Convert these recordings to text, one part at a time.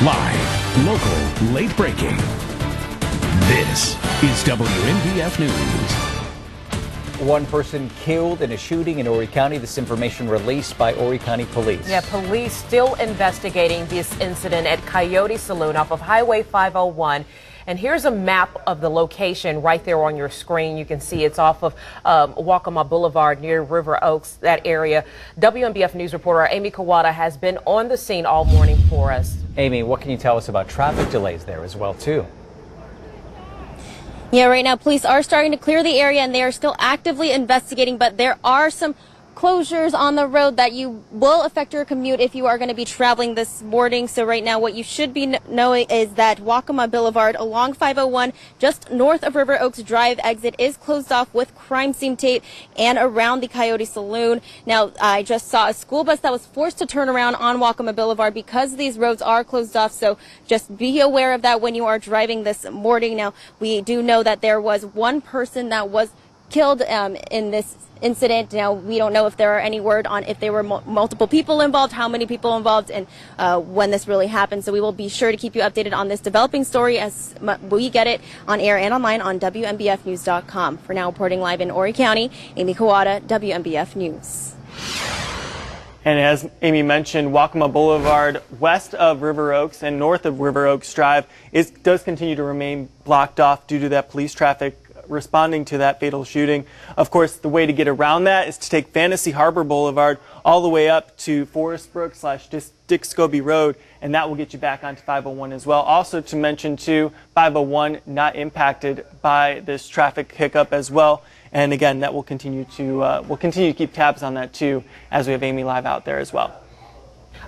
Live, local, late breaking. This is WNBF News. One person killed in a shooting in Horry County. This information released by Horry County Police. Yeah, police still investigating this incident at Koyote Saloon off of Highway 501. And here's a map of the location right there on your screen. You can see it's off of Waccamaw Boulevard near River Oaks, that area. WNBF News reporter Amy Koyote has been on the scene all morning for us. Amy, what can you tell us about traffic delays there as well, too? Yeah, right now police are starting to clear the area and they are still actively investigating, but there are some closures on the road that will affect your commute if you are going to be traveling this morning. So right now what you should be knowing is that Waccamaw Boulevard along 501 just north of River Oaks Drive exit is closed off with crime scene tape and around the Koyote Saloon. Now I just saw a school bus that was forced to turn around on Waccamaw Boulevard because these roads are closed off. So just be aware of that when you are driving this morning. Now we do know that there was one person that was killed in this incident. Now we don't know if there are any word on if there were multiple people involved, how many people involved, and when this really happened. So we will be sure to keep you updated on this developing story as we get it on air and online on WNBFnews.com. For now, reporting live in Horry County, Amy Koyote, WNBF News. And as Amy mentioned, Waccamaw Boulevard west of River Oaks and north of River Oaks Drive does continue to remain blocked off due to that police traffic responding to that fatal shooting. Of course, the way to get around that is to take Fantasy Harbor Boulevard all the way up to Forest Brook / Dick Scobie Road, and that will get you back onto 501 as well. Also to mention too, 501 not impacted by this traffic hiccup as well. And again, that will continue to keep tabs on that too, as we have Amy live out there as well.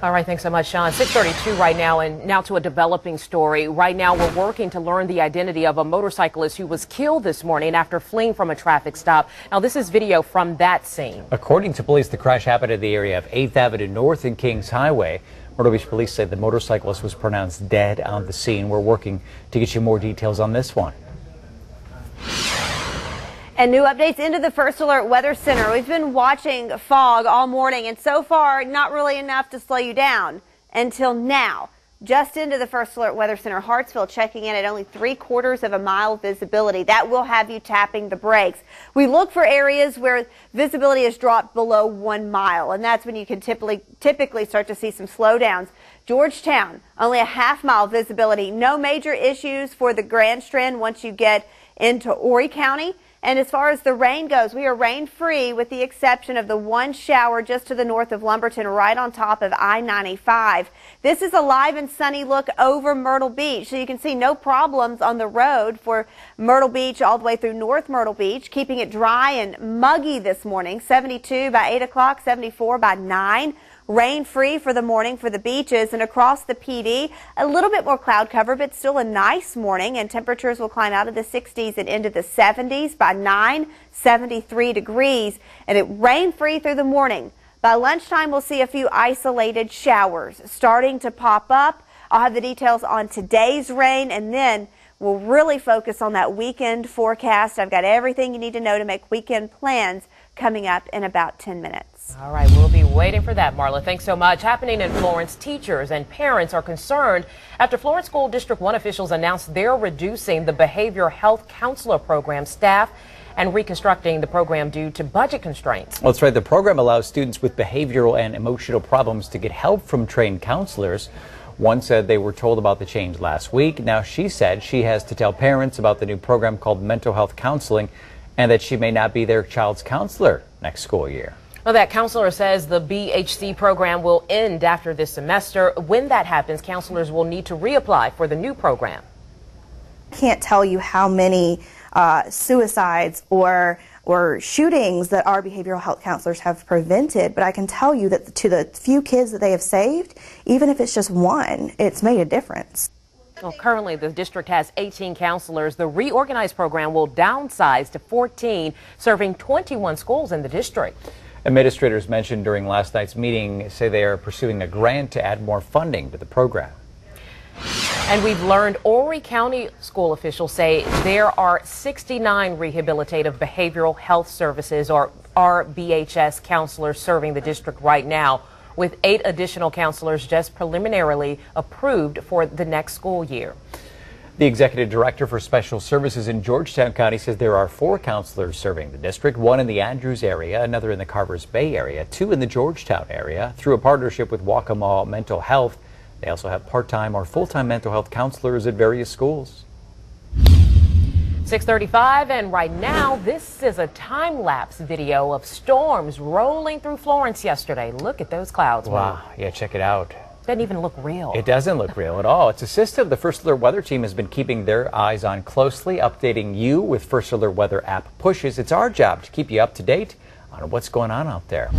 All right, thanks so much, Sean. 6:32 right now, and now to a developing story. Right now, we're working to learn the identity of a motorcyclist who was killed this morning after fleeing from a traffic stop. Now, this is video from that scene. According to police, the crash happened in the area of 8th Avenue North and Kings Highway. Myrtle Beach police say the motorcyclist was pronounced dead on the scene. We're working to get you more details on this one. And new updates into the First Alert Weather Center. We've been watching fog all morning, and so far, not really enough to slow you down until now. Just into the First Alert Weather Center, Hartsville checking in at only 3/4 of a mile visibility. That will have you tapping the brakes. We look for areas where visibility has dropped below 1 mile, and that's when you can typically start to see some slowdowns. Georgetown, only a half-mile visibility. No major issues for the Grand Strand once you get into Horry County. And as far as the rain goes, we are rain-free with the exception of the one shower just to the north of Lumberton, right on top of I-95. This is a live and sunny look over Myrtle Beach, so you can see no problems on the road for Myrtle Beach all the way through North Myrtle Beach, keeping it dry and muggy this morning. 72 by 8 o'clock, 74 by 9. Rain-free for the morning for the beaches, and across the PD, a little bit more cloud cover, but still a nice morning, and temperatures will climb out of the 60s and into the 70s by 9, 73 degrees, and it rain-free through the morning. By lunchtime, we'll see a few isolated showers starting to pop up. I'll have the details on today's rain, and then we'll really focus on that weekend forecast. I've got everything you need to know to make weekend plans coming up in about 10 minutes. All right, we'll be waiting for that, Marla. Thanks so much. Happening in Florence, teachers and parents are concerned after Florence School District 1 officials announced they're reducing the behavioral health counselor program staff and reconstructing the program due to budget constraints. Well, that's right. The program allows students with behavioral and emotional problems to get help from trained counselors. One said they were told about the change last week. Now she said she has to tell parents about the new program called mental health counseling and that she may not be their child's counselor next school year. Well, that counselor says the BHC program will end after this semester. When that happens, counselors will need to reapply for the new program. I can't tell you how many suicides or shootings that our behavioral health counselors have prevented, but I can tell you that to the few kids that they have saved, even if it's just one, it's made a difference. Well, currently the district has 18 counselors. The reorganized program will downsize to 14, serving 21 schools in the district. Administrators mentioned during last night's meeting say they are pursuing a grant to add more funding to the program. And we've learned Horry County school officials say there are 69 rehabilitative behavioral health services, or RBHS, counselors serving the district right now. with 8 additional counselors just preliminarily approved for the next school year. The executive director for special services in Georgetown County says there are 4 counselors serving the district, 1 in the Andrews area, another in the Carvers Bay area, 2 in the Georgetown area. Through a partnership with Waccamaw Mental Health, they also have part-time or full-time mental health counselors at various schools. 6:35, and right now this is a time-lapse video of storms rolling through Florence yesterday. Look at those clouds. Wow, yeah, check it out. Doesn't even look real. It doesn't look real at all. It's a system the First Alert Weather Team has been keeping their eyes on closely, updating you with First Alert Weather app pushes. It's our job to keep you up to date on what's going on out there.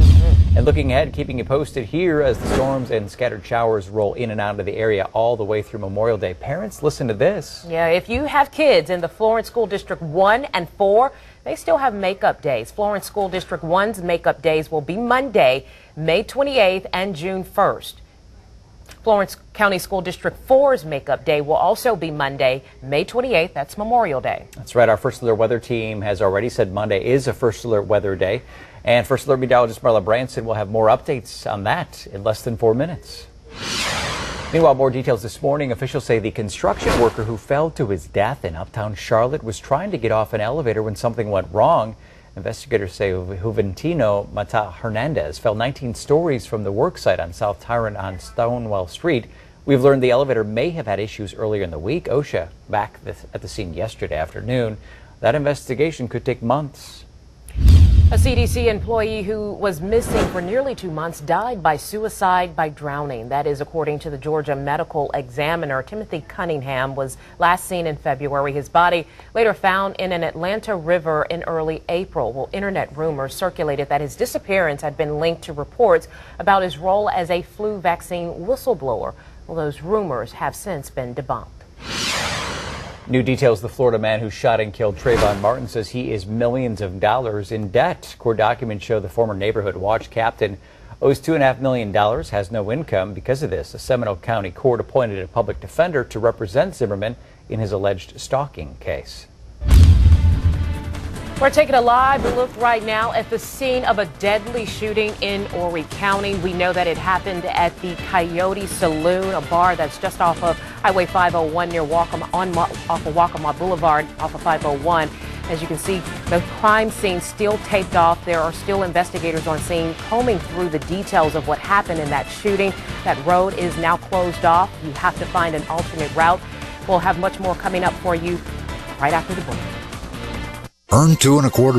And looking ahead, keeping you posted here as the storms and scattered showers roll in and out of the area all the way through Memorial Day. Parents, listen to this. Yeah, if you have kids in the Florence School District 1 and 4, they still have makeup days. Florence School District 1's makeup days will be Monday, May 28th and June 1st. Florence County School District 4's makeup day will also be Monday, May 28th. That's Memorial Day. That's right. Our First Alert Weather Team has already said Monday is a First Alert Weather Day. And First Alert meteorologist Marla Branson will have more updates on that in less than 4 minutes. Meanwhile, more details this morning. Officials say the construction worker who fell to his death in uptown Charlotte was trying to get off an elevator when something went wrong. Investigators say Juventino Mata Hernandez fell 19 stories from the worksite on South Tyrant on Stonewall Street. We've learned the elevator may have had issues earlier in the week. OSHA back at the scene yesterday afternoon. That investigation could take months. A CDC employee who was missing for nearly 2 months died by suicide by drowning. That is according to the Georgia Medical Examiner. Timothy Cunningham was last seen in February. His body later found in an Atlanta river in early April. Well, internet rumors circulated that his disappearance had been linked to reports about his role as a flu vaccine whistleblower. Well, those rumors have since been debunked. New details: the Florida man who shot and killed Trayvon Martin says he is millions of dollars in debt. Court documents show the former neighborhood watch captain owes $2.5 million, has no income. Because of this, a Seminole County court appointed a public defender to represent Zimmerman in his alleged stalking case. We're taking a live look right now at the scene of a deadly shooting in Horry County. We know that it happened at the Koyote Saloon, a bar that's just off of Highway 501 near off of Waccamaw Boulevard off of 501. As you can see, the crime scene still taped off. There are still investigators on scene combing through the details of what happened in that shooting. That road is now closed off. You have to find an alternate route. We'll have much more coming up for you right after the break. Earn 2 1/4